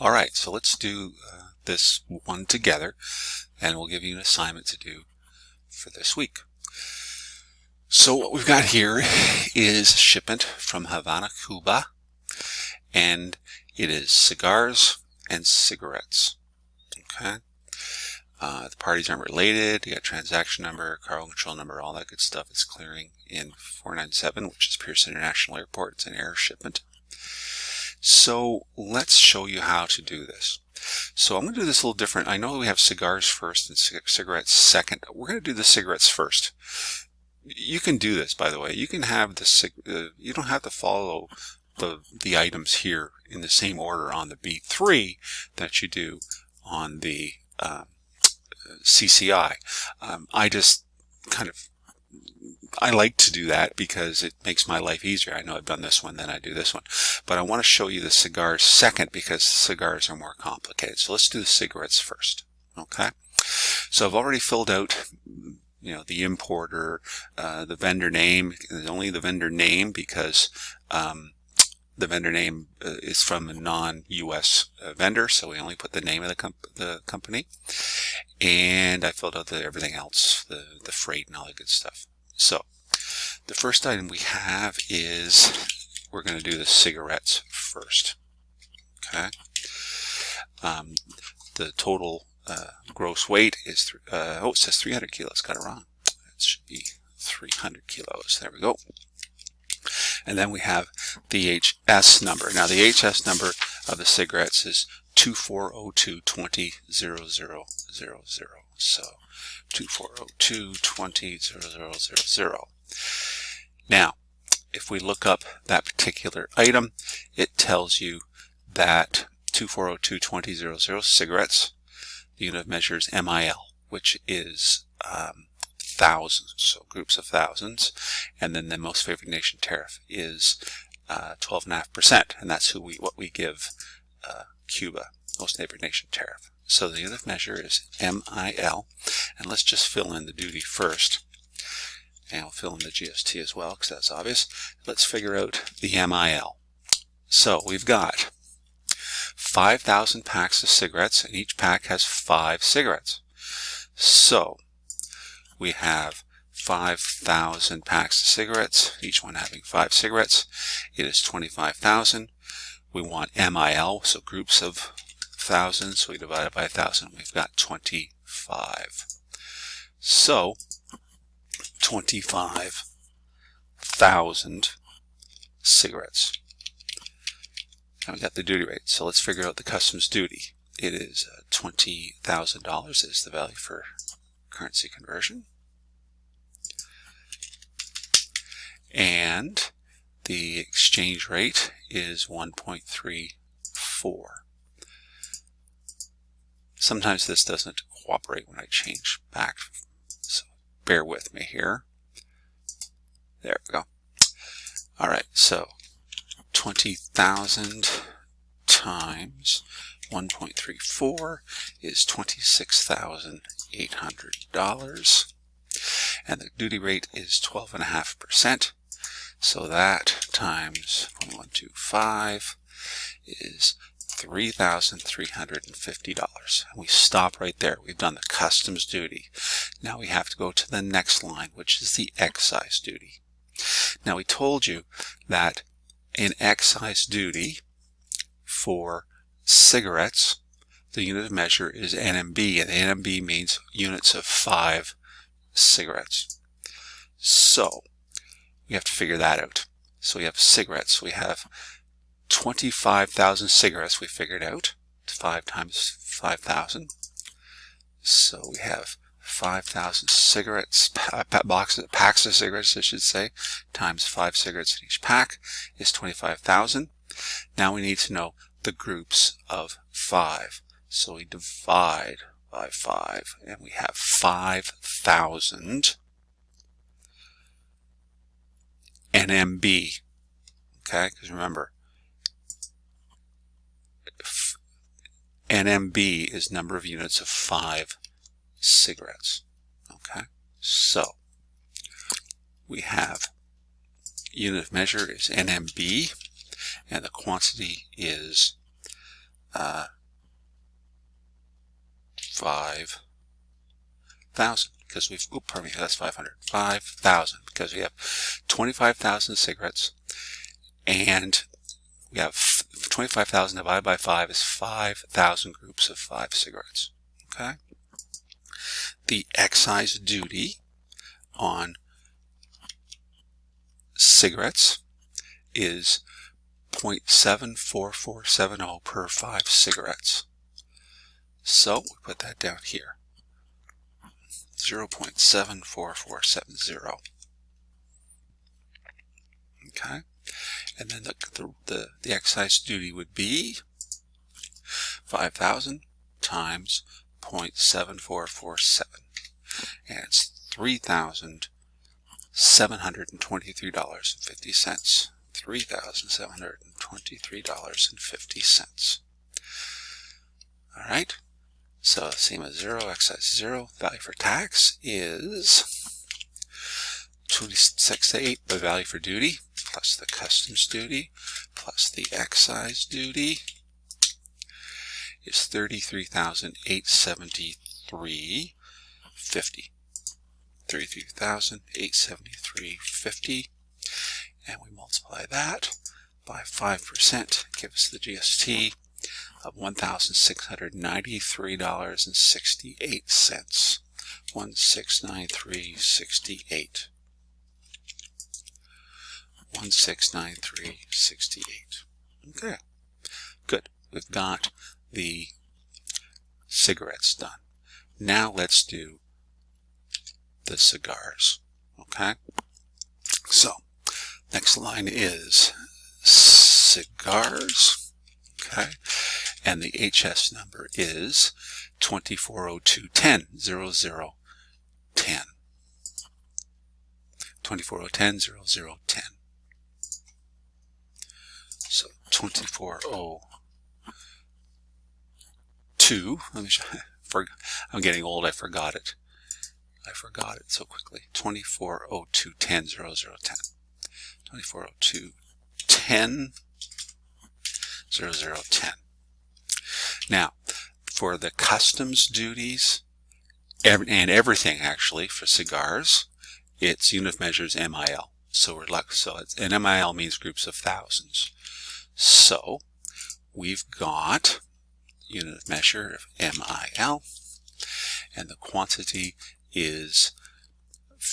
All right, so let's do this one together, and we'll give you an assignment to do for this week. So what we've got here is a shipment from Havana, Cuba, and it is cigars and cigarettes. Okay. The parties aren't related. You got transaction number, cargo control number, all that good stuff. It's clearing in 497, which is Pearson International Airport. It's an air shipment. So let's show you how to do this. So I'm going to do this a little different. I know we have cigars first and cigarettes second. We're going to do the cigarettes first. You can do this, by the way. You can have the you don't have to follow the items here in the same order on the B3 that you do on the CCI. I just I like to do that because it makes my life easier. I know I've done this one, then I do this one. But I want to show you the cigars second because cigars are more complicated. So let's do the cigarettes first. Okay? So I've already filled out, the importer, the vendor name. Only the vendor name because the vendor name is from a non-U.S. vendor, so we only put the name of the company. And I filled out everything else, the freight and all that good stuff. So the first item we have is we're going to do the cigarettes first. Okay. The total gross weight is it says 300 kilos. Got it wrong. It should be 300 kilos. There we go. And then we have the HS number. Now the HS number of the cigarettes is 2402200000. So 2402200000. Now, if we look up that particular item, it tells you that 24022000 cigarettes, the unit of measure is MIL, which is thousands, so groups of thousands, and then the most favored nation tariff is 12.5%, and that's what we give Cuba, most favored nation tariff. So the unit of measure is MIL, and let's just fill in the duty first, and I'll fill in the GST as well because that's obvious. Let's figure out the MIL. So we've got 5,000 packs of cigarettes, and each pack has 5 cigarettes. So we have 5,000 packs of cigarettes, each one having 5 cigarettes. It is 25,000. We want MIL, so groups of thousands, so we divide it by 1,000. We've got 25. So 25,000 cigarettes. And we got the duty rate. So let's figure out the customs duty. It is $20,000 is the value for currency conversion. And the exchange rate is 1.34. Sometimes this doesn't cooperate when I change back, so bear with me here. There we go. All right, so 20,000 times 1.34 is $26,800, and the duty rate is 12.5%. So that times 1.125 is $3,350. And we stop right there. We've done the customs duty. Now we have to go to the next line, which is the excise duty. Now we told you that in excise duty for cigarettes, the unit of measure is NMB, and NMB means units of 5 cigarettes. So we have to figure that out. So we have cigarettes. We have 25,000 cigarettes we figured out. 5 times 5,000. So we have 5,000 cigarettes, packs of cigarettes, I should say, times 5 cigarettes in each pack is 25,000. Now we need to know the groups of 5. So we divide by 5, and we have 5,000 NMB. Okay, because remember, NMB is number of units of 5 cigarettes. Okay, so we have unit of measure is NMB, and the quantity is 5,000 because we've, pardon me, that's 500. 5,000 because we have 25,000 cigarettes, and we have 25,000 divided by 5 is 5,000 groups of 5 cigarettes. Okay. The excise duty on cigarettes is 0.74470 per 5 cigarettes. So we put that down here. 0.74470. Okay. And then the excise duty would be 5,000 times 0.7447. And it's $3,723.50. $3,723.50. All right. So same as 0, excise 0. Value for tax is 26.8. The value for duty plus the customs duty plus the excise duty is $33,873.50. $33,873.50. And we multiply that by 5%, gives us the GST of $1,693.68. $1,693.68. $1,693.68. Okay, good. We've got the cigarettes done. Now let's do the cigars. Okay, so next line is cigars. Okay, and the HS number is 2402100010. 2402100010. So 2402. Let me show. I'm getting old. I forgot it. I forgot it so quickly. 2402100010. 2402100010. Now, for the customs duties and everything actually for cigars, its unit of measure is MIL. So an MIL means groups of thousands. So we've got unit of measure of MIL, and the quantity is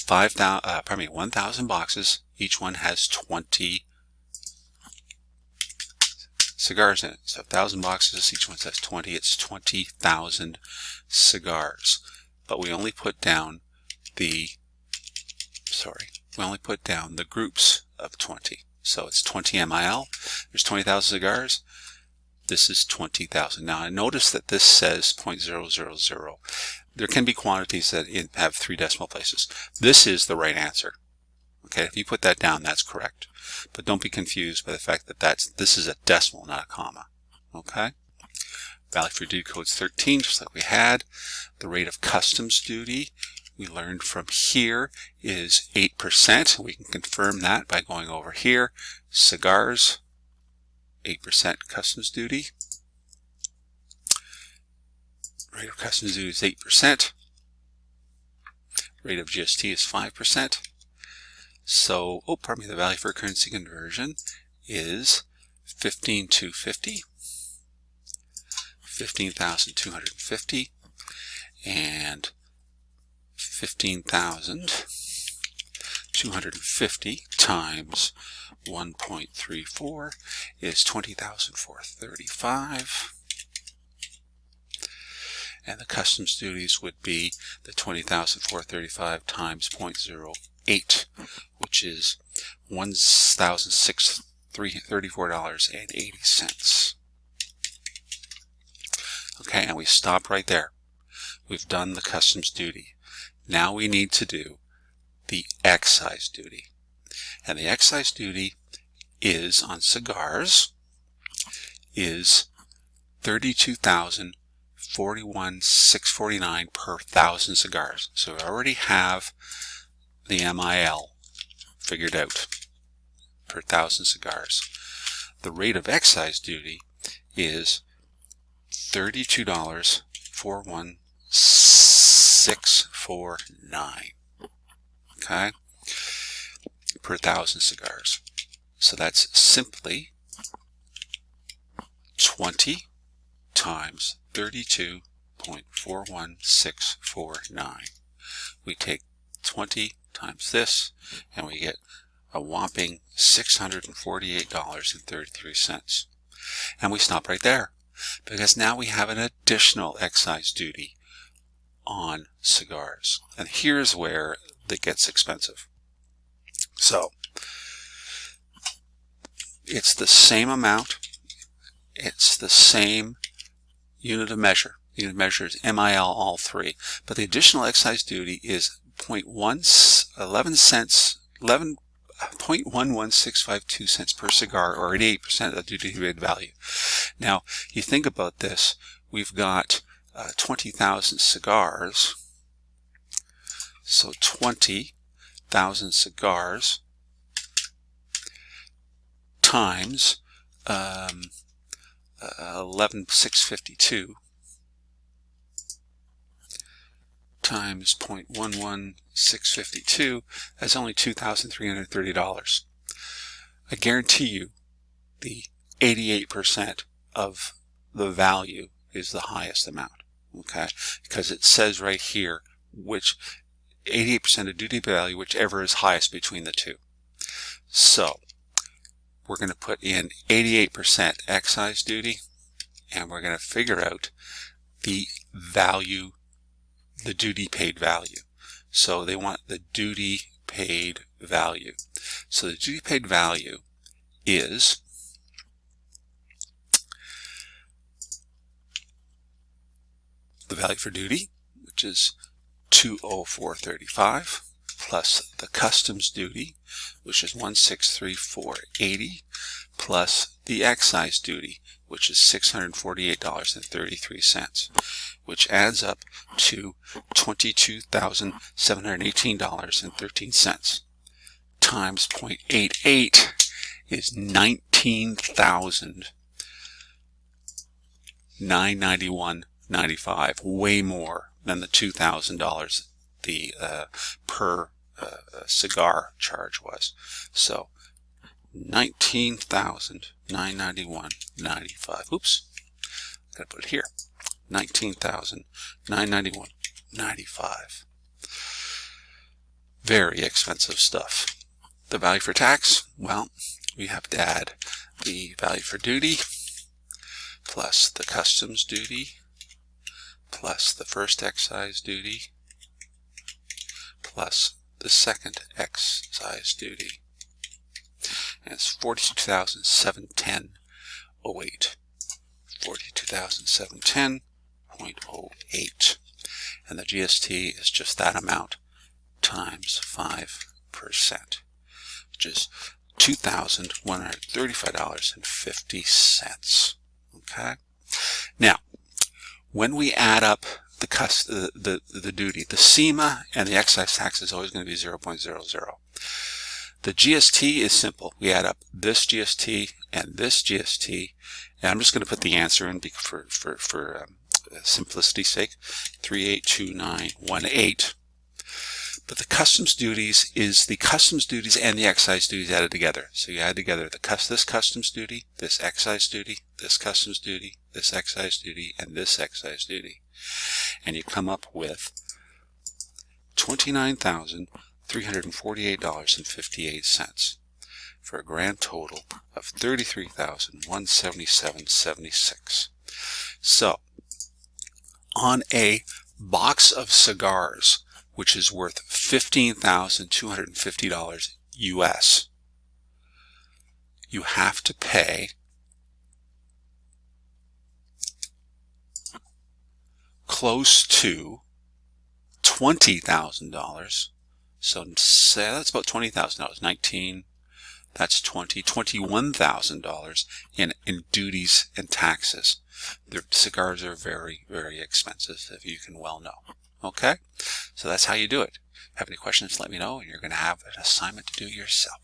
1,000 boxes. Each one has 20 cigars in it. So 1,000 boxes, each one has 20. It's 20,000 cigars. But we only put down the groups of 20. So it's 20 MIL. There's 20,000 cigars. This is 20,000. Now I notice that this says 0.000. There can be quantities that have 3 decimal places. This is the right answer. Okay, if you put that down, that's correct. But don't be confused by the fact that this is a decimal, not a comma. Okay? Value for duty code is 13, just like we had. The rate of customs duty, we learned from here, is 8%. We can confirm that by going over here. Cigars, 8% customs duty. Rate of customs duty is 8%. Rate of GST is 5%. So, the value for currency conversion is 15,250, 15,250, and 15,250 times 1.34 is 20,435. And the customs duties would be the 20,435 times 0.08, which is $1,634.80. Okay, and we stop right there. We've done the customs duty. Now we need to do the excise duty. And the excise duty is on cigars is $32,041,649 per 1,000 cigars. So we already have the MIL figured out per 1,000 cigars. The rate of excise duty is $32.41649. Okay, per 1,000 cigars. So that's simply 20 times 32.41649. We take 20 times this, and we get a whopping $648.33. And we stop right there, because now we have an additional excise duty on cigars. And here's where it gets expensive. So it's the same amount, it's the same unit of measure. The unit of measure is MIL all three, but the additional excise duty is 0.116552 cents per cigar, or 88% of the duty paid value. Now, you think about this, we've got 20,000 cigars, so 20,000 cigars times 11,652 times 0.11652, that's only $2,330. I guarantee you the 88% of the value is the highest amount, okay? Because it says right here which 88% of duty value, whichever is highest between the two. So we're going to put in 88% excise duty, and we're going to figure out the value, the duty paid value. So they want the duty paid value. So the duty paid value is the value for duty, which is $204.35, plus the customs duty, which is $163.480, plus the excise duty, which is $648.33, which adds up to $22,718.13, times 0.88 is $19,991.95, way more than the $2,000 the per cigar charge was. So $19,991.95. Oops, I'm gonna put it here. $19,991.95. Very expensive stuff. The value for tax, well, we have to add the value for duty plus the customs duty plus the first excise duty plus the second excise duty. And it's $42,710.08. $42,710.08. And the GST is just that amount times 5%, which is $2,135.50. Okay. Now, when we add up the duty, the SEMA and the excise tax is always going to be 0.00. The GST is simple. We add up this GST and this GST, and I'm just going to put the answer in for simplicity's sake, 382918. But the customs duties is the customs duties and the excise duties added together. So you add together this customs duty, this excise duty, this customs duty, this excise duty, and this excise duty. And you come up with $29,348.58 for a grand total of $33,177.76. So on a box of cigars, which is worth $15,250 US, you have to pay close to $20,000. So say that's about $20,000. 19, that's $21,000 in duties and taxes. The cigars are very, very expensive, if you can well know. Okay, so that's how you do it. If you have any questions, let me know, and you're going to have an assignment to do yourself.